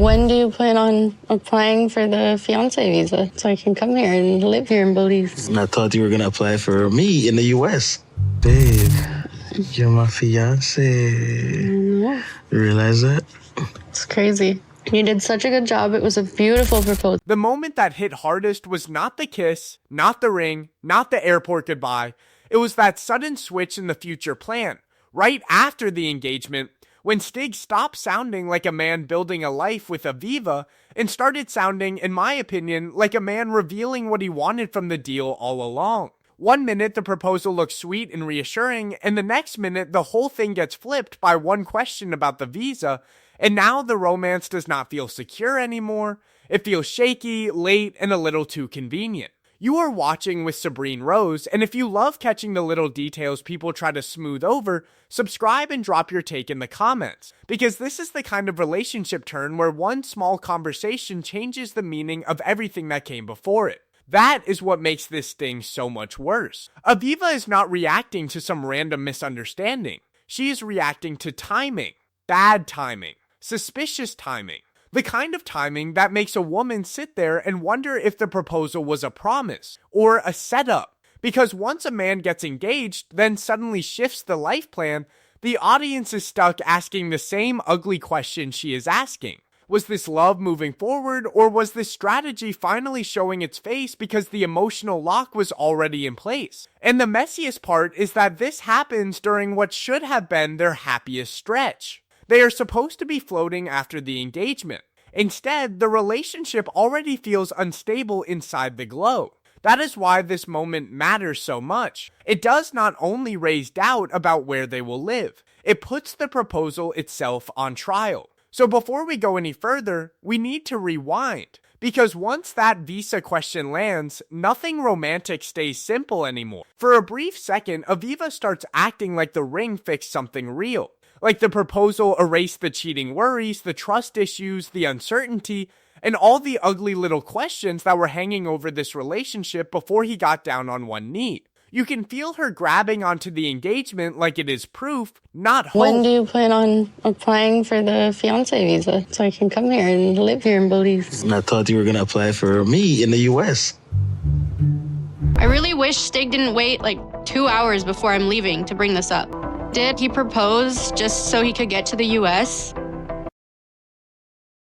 When do you plan on applying for the Fiance visa so I can come here and live here in Belize? I thought you were going to apply for me in the U.S. Babe, you're my fiance. No. You realize that? It's crazy. You did such a good job. It was a beautiful proposal. The moment that hit hardest was not the kiss, not the ring, not the airport goodbye. It was that sudden switch in the future plan. Right after the engagement, when Stig stopped sounding like a man building a life with Aviva and started sounding, in my opinion, like a man revealing what he wanted from the deal all along. One minute the proposal looks sweet and reassuring, and the next minute the whole thing gets flipped by one question about the visa, and now the romance does not feel secure anymore. It feels shaky, late, and a little too convenient. You are watching with Sabrine Rose, and if you love catching the little details people try to smooth over, subscribe and drop your take in the comments, because this is the kind of relationship turn where one small conversation changes the meaning of everything that came before it. That is what makes this sting so much worse. Aviva is not reacting to some random misunderstanding. She is reacting to timing, bad timing, suspicious timing. The kind of timing that makes a woman sit there and wonder if the proposal was a promise or a setup. Because once a man gets engaged, then suddenly shifts the life plan, the audience is stuck asking the same ugly question she is asking. Was this love moving forward, or was this strategy finally showing its face because the emotional lock was already in place? And the messiest part is that this happens during what should have been their happiest stretch. They are supposed to be floating after the engagement. Instead, the relationship already feels unstable inside the glow. That is why this moment matters so much. It does not only raise doubt about where they will live, it puts the proposal itself on trial. So before we go any further, we need to rewind. Because once that visa question lands, nothing romantic stays simple anymore. For a brief second, Aviva starts acting like the ring fixed something real. Like the proposal erased the cheating worries, the trust issues, the uncertainty, and all the ugly little questions that were hanging over this relationship before he got down on one knee. You can feel her grabbing onto the engagement like it is proof, not hope. When do you plan on applying for the Fiance visa so I can come here and live here in Belize? I thought you were going to apply for me in the U.S. I really wish Stig didn't wait like 2 hours before I'm leaving to bring this up. Did he propose just so he could get to the US?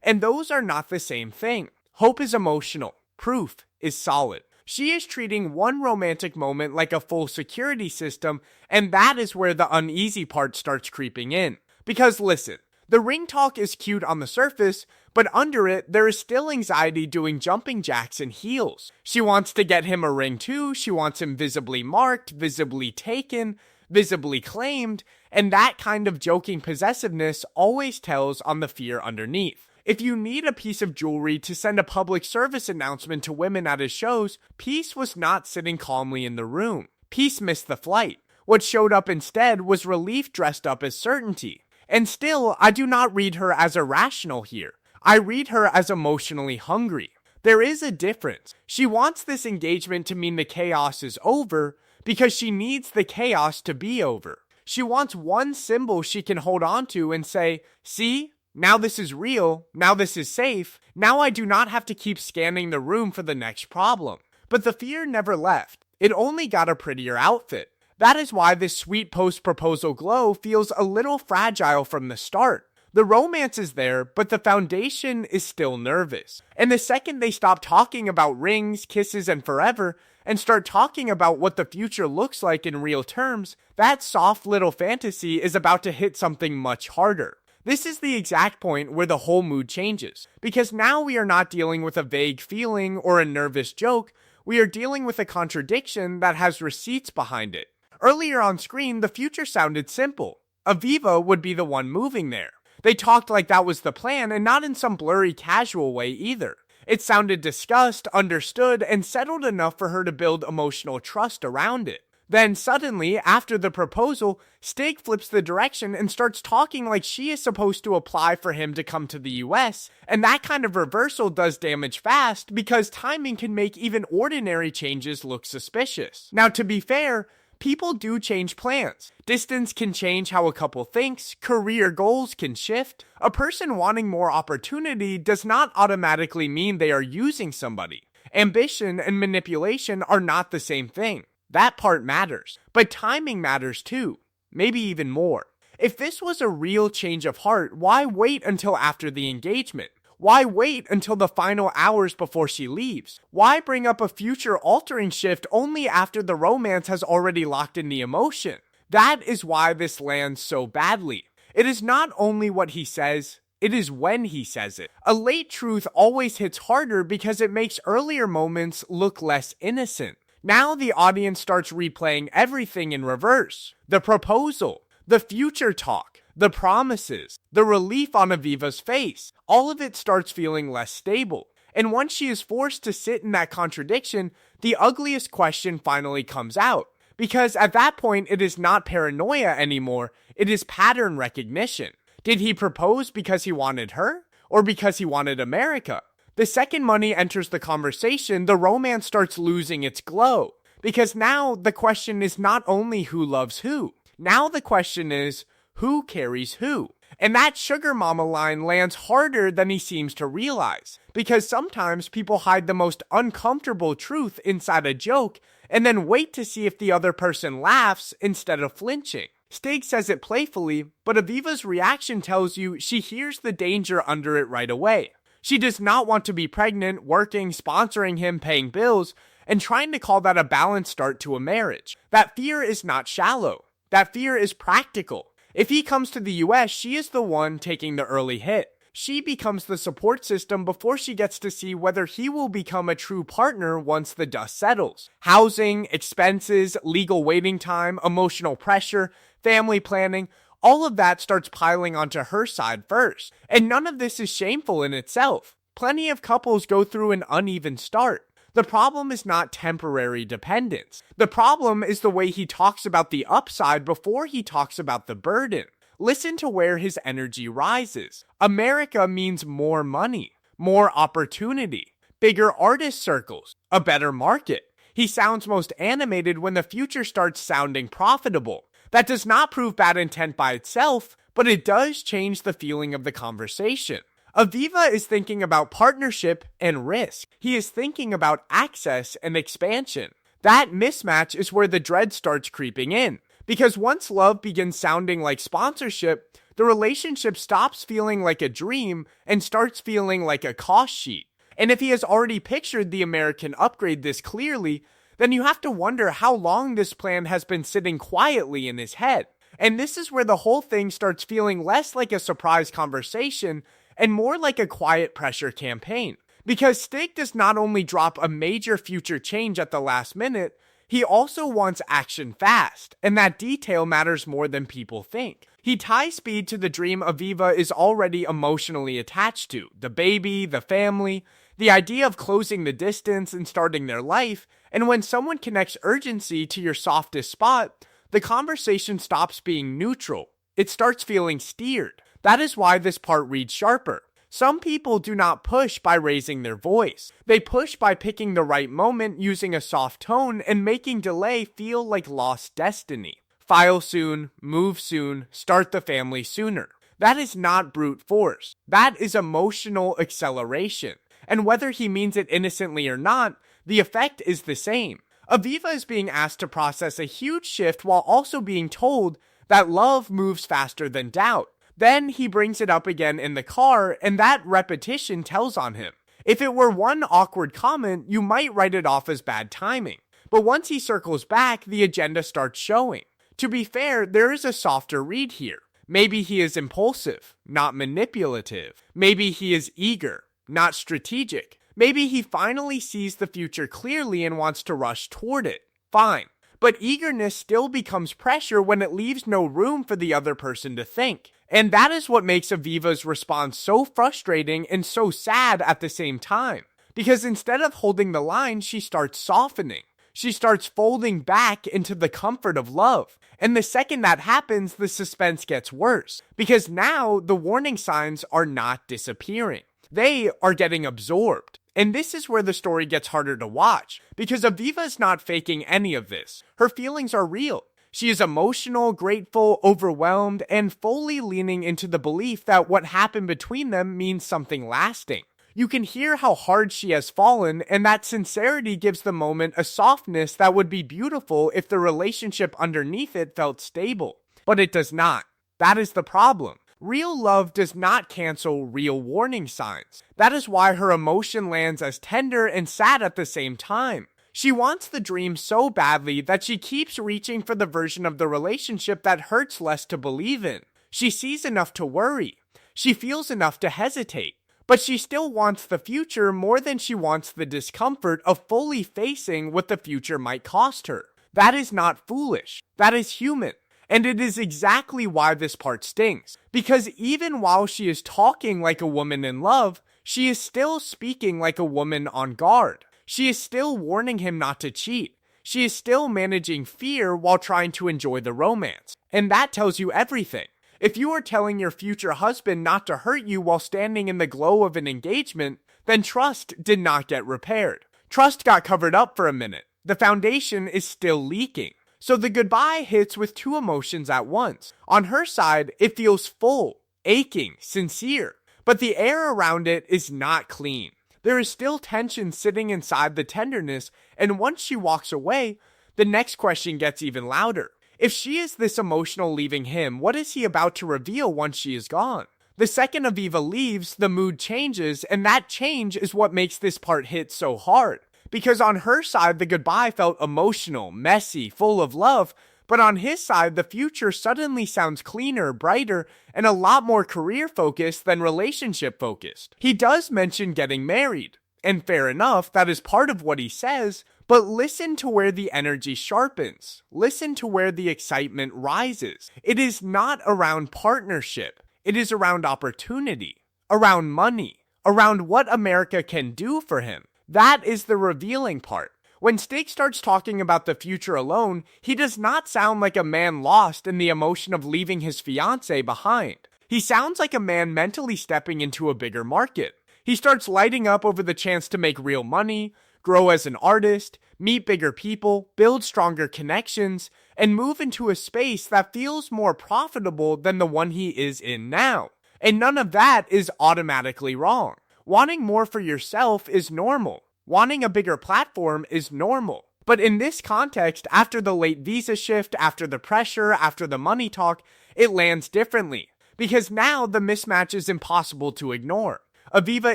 And those are not the same thing. Hope is emotional. Proof is solid. She is treating one romantic moment like a full security system, and that is where the uneasy part starts creeping in. Because listen, the ring talk is cute on the surface, but under it, there is still anxiety doing jumping jacks and heels. She wants to get him a ring too, she wants him visibly marked, visibly taken, visibly claimed, and that kind of joking possessiveness always tells on the fear underneath. If you need a piece of jewelry to send a public service announcement to women at his shows, Peace was not sitting calmly in the room. Peace missed the flight. What showed up instead was relief dressed up as certainty. And still, I do not read her as irrational here. I read her as emotionally hungry. There is a difference. She wants this engagement to mean the chaos is over, because she needs the chaos to be over. She wants one symbol she can hold on to and say, see, now this is real, now this is safe, now I do not have to keep scanning the room for the next problem. But the fear never left. It only got a prettier outfit. That is why this sweet post-proposal glow feels a little fragile from the start. The romance is there, but the foundation is still nervous. And the second they stop talking about rings, kisses, and forever, and start talking about what the future looks like in real terms, that soft little fantasy is about to hit something much harder. This is the exact point where the whole mood changes, because now we are not dealing with a vague feeling or a nervous joke, we are dealing with a contradiction that has receipts behind it. Earlier on screen, the future sounded simple. Aviva would be the one moving there. They talked like that was the plan, and not in some blurry casual way either. It sounded discussed, understood, and settled enough for her to build emotional trust around it. Then suddenly, after the proposal, Stig flips the direction and starts talking like she is supposed to apply for him to come to the US, and that kind of reversal does damage fast because timing can make even ordinary changes look suspicious. Now, to be fair, people do change plans. Distance can change how a couple thinks, career goals can shift. A person wanting more opportunity does not automatically mean they are using somebody. Ambition and manipulation are not the same thing. That part matters. But timing matters too. Maybe even more. If this was a real change of heart, why wait until after the engagement? Why wait until the final hours before she leaves? Why bring up a future altering shift only after the romance has already locked in the emotion? That is why this lands so badly. It is not only what he says, it is when he says it. A late truth always hits harder because it makes earlier moments look less innocent. Now the audience starts replaying everything in reverse. The proposal, the future talk, the promises, the relief on Aviva's face, all of it starts feeling less stable. And once she is forced to sit in that contradiction, the ugliest question finally comes out. Because at that point, it is not paranoia anymore, it is pattern recognition. Did he propose because he wanted her? Or because he wanted America? The second money enters the conversation, the romance starts losing its glow. Because now the question is not only who loves who. Now the question is, who carries who? And that sugar mama line lands harder than he seems to realize. Because sometimes people hide the most uncomfortable truth inside a joke and then wait to see if the other person laughs instead of flinching. Stig says it playfully, but Aviva's reaction tells you she hears the danger under it right away. She does not want to be pregnant, working, sponsoring him, paying bills, and trying to call that a balanced start to a marriage. That fear is not shallow. That fear is practical. If he comes to the US, she is the one taking the early hit. She becomes the support system before she gets to see whether he will become a true partner once the dust settles. Housing, expenses, legal waiting time, emotional pressure, family planning, all of that starts piling onto her side first. And none of this is shameful in itself. Plenty of couples go through an uneven start. The problem is not temporary dependence. The problem is the way he talks about the upside before he talks about the burden. Listen to where his energy rises. America means more money, more opportunity, bigger artist circles, a better market. He sounds most animated when the future starts sounding profitable. That does not prove bad intent by itself, but it does change the feeling of the conversation. Aviva is thinking about partnership and risk. He is thinking about access and expansion. That mismatch is where the dread starts creeping in. Because once love begins sounding like sponsorship, the relationship stops feeling like a dream and starts feeling like a cost sheet. And if he has already pictured the American upgrade this clearly, then you have to wonder how long this plan has been sitting quietly in his head. And this is where the whole thing starts feeling less like a surprise conversation and more like a quiet pressure campaign. Because Stig does not only drop a major future change at the last minute, he also wants action fast, and that detail matters more than people think. He ties speed to the dream Aviva is already emotionally attached to, the baby, the family, the idea of closing the distance and starting their life, and when someone connects urgency to your softest spot, the conversation stops being neutral. It starts feeling steered. That is why this part reads sharper. Some people do not push by raising their voice. They push by picking the right moment, using a soft tone, and making delay feel like lost destiny. File soon, move soon, start the family sooner. That is not brute force. That is emotional acceleration. And whether he means it innocently or not, the effect is the same. Aviva is being asked to process a huge shift while also being told that love moves faster than doubt. Then he brings it up again in the car, and that repetition tells on him. If it were one awkward comment, you might write it off as bad timing. But once he circles back, the agenda starts showing. To be fair, there is a softer read here. Maybe he is impulsive, not manipulative. Maybe he is eager, not strategic. Maybe he finally sees the future clearly and wants to rush toward it. Fine. But eagerness still becomes pressure when it leaves no room for the other person to think. And that is what makes Aviva's response so frustrating and so sad at the same time. Because instead of holding the line, she starts softening. She starts folding back into the comfort of love. And the second that happens, the suspense gets worse. Because now the warning signs are not disappearing. They are getting absorbed. And this is where the story gets harder to watch, because Aviva is not faking any of this. Her feelings are real. She is emotional, grateful, overwhelmed, and fully leaning into the belief that what happened between them means something lasting. You can hear how hard she has fallen, and that sincerity gives the moment a softness that would be beautiful if the relationship underneath it felt stable. But it does not. That is the problem. Real love does not cancel real warning signs. That is why her emotion lands as tender and sad at the same time. She wants the dream so badly that she keeps reaching for the version of the relationship that hurts less to believe in. She sees enough to worry. She feels enough to hesitate. But she still wants the future more than she wants the discomfort of fully facing what the future might cost her. That is not foolish. That is human. And it is exactly why this part stings. Because even while she is talking like a woman in love, she is still speaking like a woman on guard. She is still warning him not to cheat. She is still managing fear while trying to enjoy the romance. And that tells you everything. If you are telling your future husband not to hurt you while standing in the glow of an engagement, then trust did not get repaired. Trust got covered up for a minute. The foundation is still leaking. So the goodbye hits with two emotions at once. On her side, it feels full, aching, sincere. But the air around it is not clean. There is still tension sitting inside the tenderness, and once she walks away, the next question gets even louder. If she is this emotional leaving him, what is he about to reveal once she is gone? The second Aviva leaves, the mood changes, and that change is what makes this part hit so hard. Because on her side, the goodbye felt emotional, messy, full of love, but on his side, the future suddenly sounds cleaner, brighter, and a lot more career-focused than relationship-focused. He does mention getting married, and fair enough, that is part of what he says, but listen to where the energy sharpens. Listen to where the excitement rises. It is not around partnership. It is around opportunity, around money, around what America can do for him. That is the revealing part. When Stig starts talking about the future alone, he does not sound like a man lost in the emotion of leaving his fiance behind. He sounds like a man mentally stepping into a bigger market. He starts lighting up over the chance to make real money, grow as an artist, meet bigger people, build stronger connections, and move into a space that feels more profitable than the one he is in now. And none of that is automatically wrong. Wanting more for yourself is normal. Wanting a bigger platform is normal. But in this context, after the late visa shift, after the pressure, after the money talk, it lands differently. Because now the mismatch is impossible to ignore. Aviva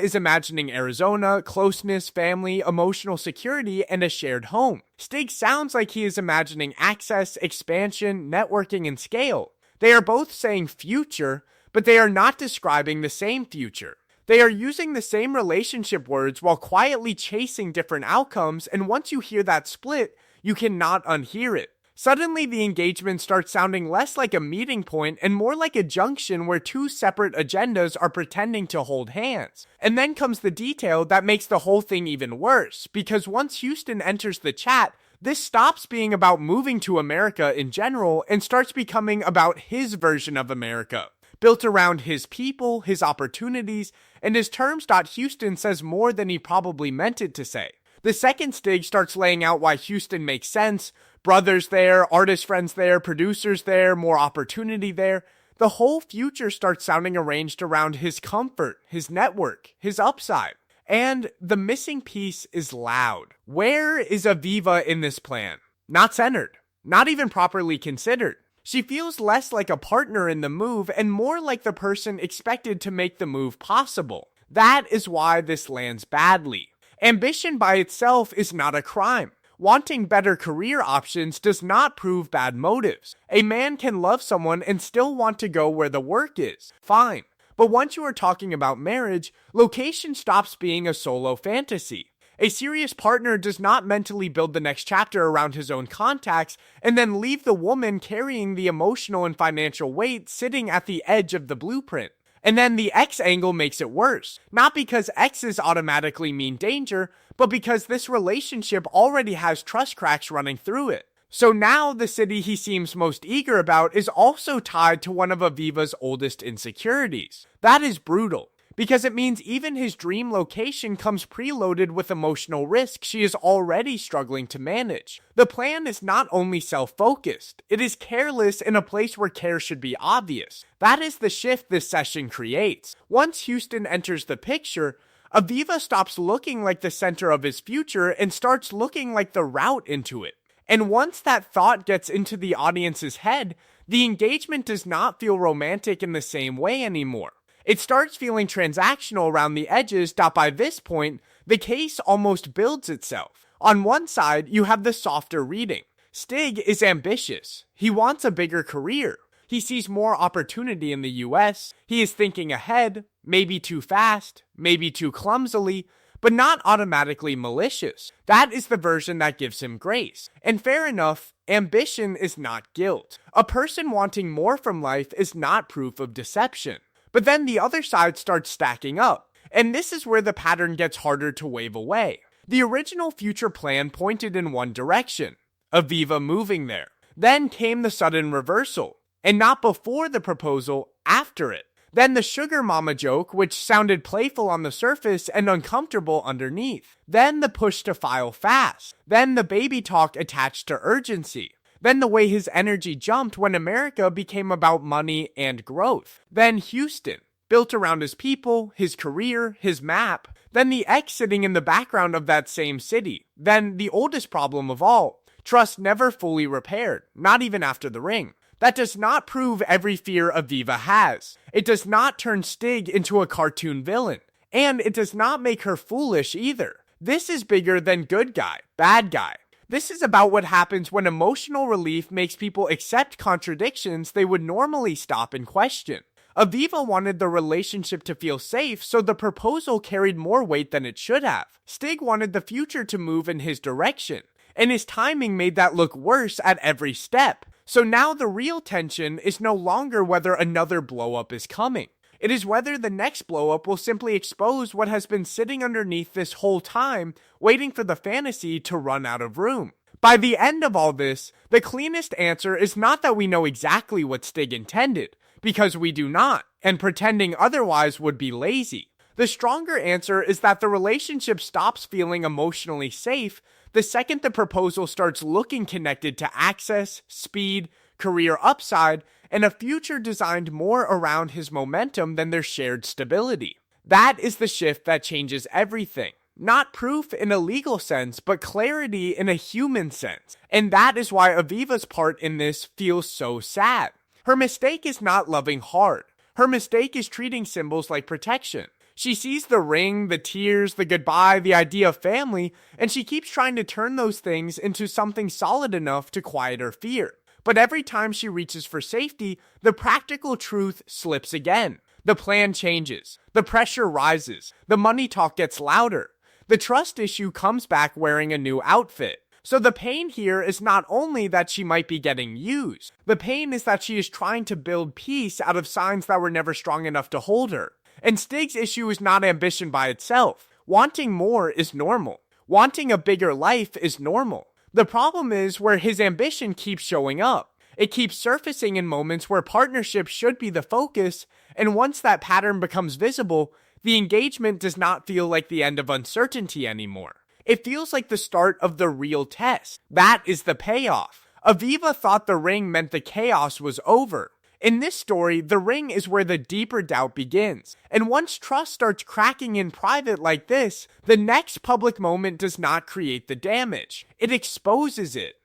is imagining Arizona, closeness, family, emotional security, and a shared home. Stig sounds like he is imagining access, expansion, networking, and scale. They are both saying future, but they are not describing the same future. They are using the same relationship words while quietly chasing different outcomes, and once you hear that split, you cannot unhear it. Suddenly, the engagement starts sounding less like a meeting point and more like a junction where two separate agendas are pretending to hold hands. And then comes the detail that makes the whole thing even worse, because once Houston enters the chat, this stops being about moving to America in general and starts becoming about his version of America, built around his people, his opportunities, and his terms. Houston says more than he probably meant it to say. The second Stig starts laying out why Houston makes sense. Brothers there, artist friends there, producers there, more opportunity there. The whole future starts sounding arranged around his comfort, his network, his upside. And the missing piece is loud. Where is Aviva in this plan? Not centered. Not even properly considered. She feels less like a partner in the move and more like the person expected to make the move possible. That is why this lands badly. Ambition by itself is not a crime. Wanting better career options does not prove bad motives. A man can love someone and still want to go where the work is. Fine. But once you are talking about marriage, location stops being a solo fantasy. A serious partner does not mentally build the next chapter around his own contacts and then leave the woman carrying the emotional and financial weight sitting at the edge of the blueprint. And then the X angle makes it worse. Not because X's automatically mean danger, but because this relationship already has trust cracks running through it. So now the city he seems most eager about is also tied to one of Aviva's oldest insecurities. That is brutal. because it means even his dream location comes preloaded with emotional risk she is already struggling to manage. The plan is not only self-focused, it is careless in a place where care should be obvious. That is the shift this session creates. Once Houston enters the picture, Aviva stops looking like the center of his future and starts looking like the route into it. And once that thought gets into the audience's head, the engagement does not feel romantic in the same way anymore. It starts feeling transactional around the edges that by this point, the case almost builds itself. On one side, you have the softer reading. Stig is ambitious. He wants a bigger career. He sees more opportunity in the US. He is thinking ahead, maybe too fast, maybe too clumsily, but not automatically malicious. That is the version that gives him grace. And fair enough, ambition is not guilt. A person wanting more from life is not proof of deception. But then the other side starts stacking up, and this is where the pattern gets harder to wave away. The original future plan pointed in one direction, Aviva moving there. Then came the sudden reversal, and not before the proposal, after it. Then the sugar mama joke, which sounded playful on the surface and uncomfortable underneath. Then the push to file fast. Then the baby talk attached to urgency. Then the way his energy jumped when America became about money and growth. Then Houston, built around his people, his career, his map. Then the ex sitting in the background of that same city. Then the oldest problem of all, trust never fully repaired, not even after the ring. That does not prove every fear Aviva has. It does not turn Stig into a cartoon villain. And it does not make her foolish either. This is bigger than good guy, bad guy. This is about what happens when emotional relief makes people accept contradictions they would normally stop and question. Aviva wanted the relationship to feel safe, so the proposal carried more weight than it should have. Stig wanted the future to move in his direction, and his timing made that look worse at every step. So now the real tension is no longer whether another blow-up is coming. It is whether the next blow-up will simply expose what has been sitting underneath this whole time, waiting for the fantasy to run out of room. By the end of all this, the cleanest answer is not that we know exactly what Stig intended, because we do not, and pretending otherwise would be lazy. The stronger answer is that the relationship stops feeling emotionally safe the second the proposal starts looking connected to access, speed, career upside, and a future designed more around his momentum than their shared stability. That is the shift that changes everything. Not proof in a legal sense, but clarity in a human sense. And that is why Aviva's part in this feels so sad. Her mistake is not loving hard. Her mistake is treating symbols like protection. She sees the ring, the tears, the goodbye, the idea of family, and she keeps trying to turn those things into something solid enough to quiet her fear. But every time she reaches for safety, the practical truth slips again. The plan changes. The pressure rises. The money talk gets louder. The trust issue comes back wearing a new outfit. So the pain here is not only that she might be getting used. The pain is that she is trying to build peace out of signs that were never strong enough to hold her. And Stig's issue is not ambition by itself. Wanting more is normal. Wanting a bigger life is normal. The problem is where his ambition keeps showing up. It keeps surfacing in moments where partnership should be the focus, and once that pattern becomes visible, the engagement does not feel like the end of uncertainty anymore. It feels like the start of the real test. That is the payoff. Aviva thought the ring meant the chaos was over. In this story, the ring is where the deeper doubt begins. And once trust starts cracking in private like this, the next public moment does not create the damage. It exposes it.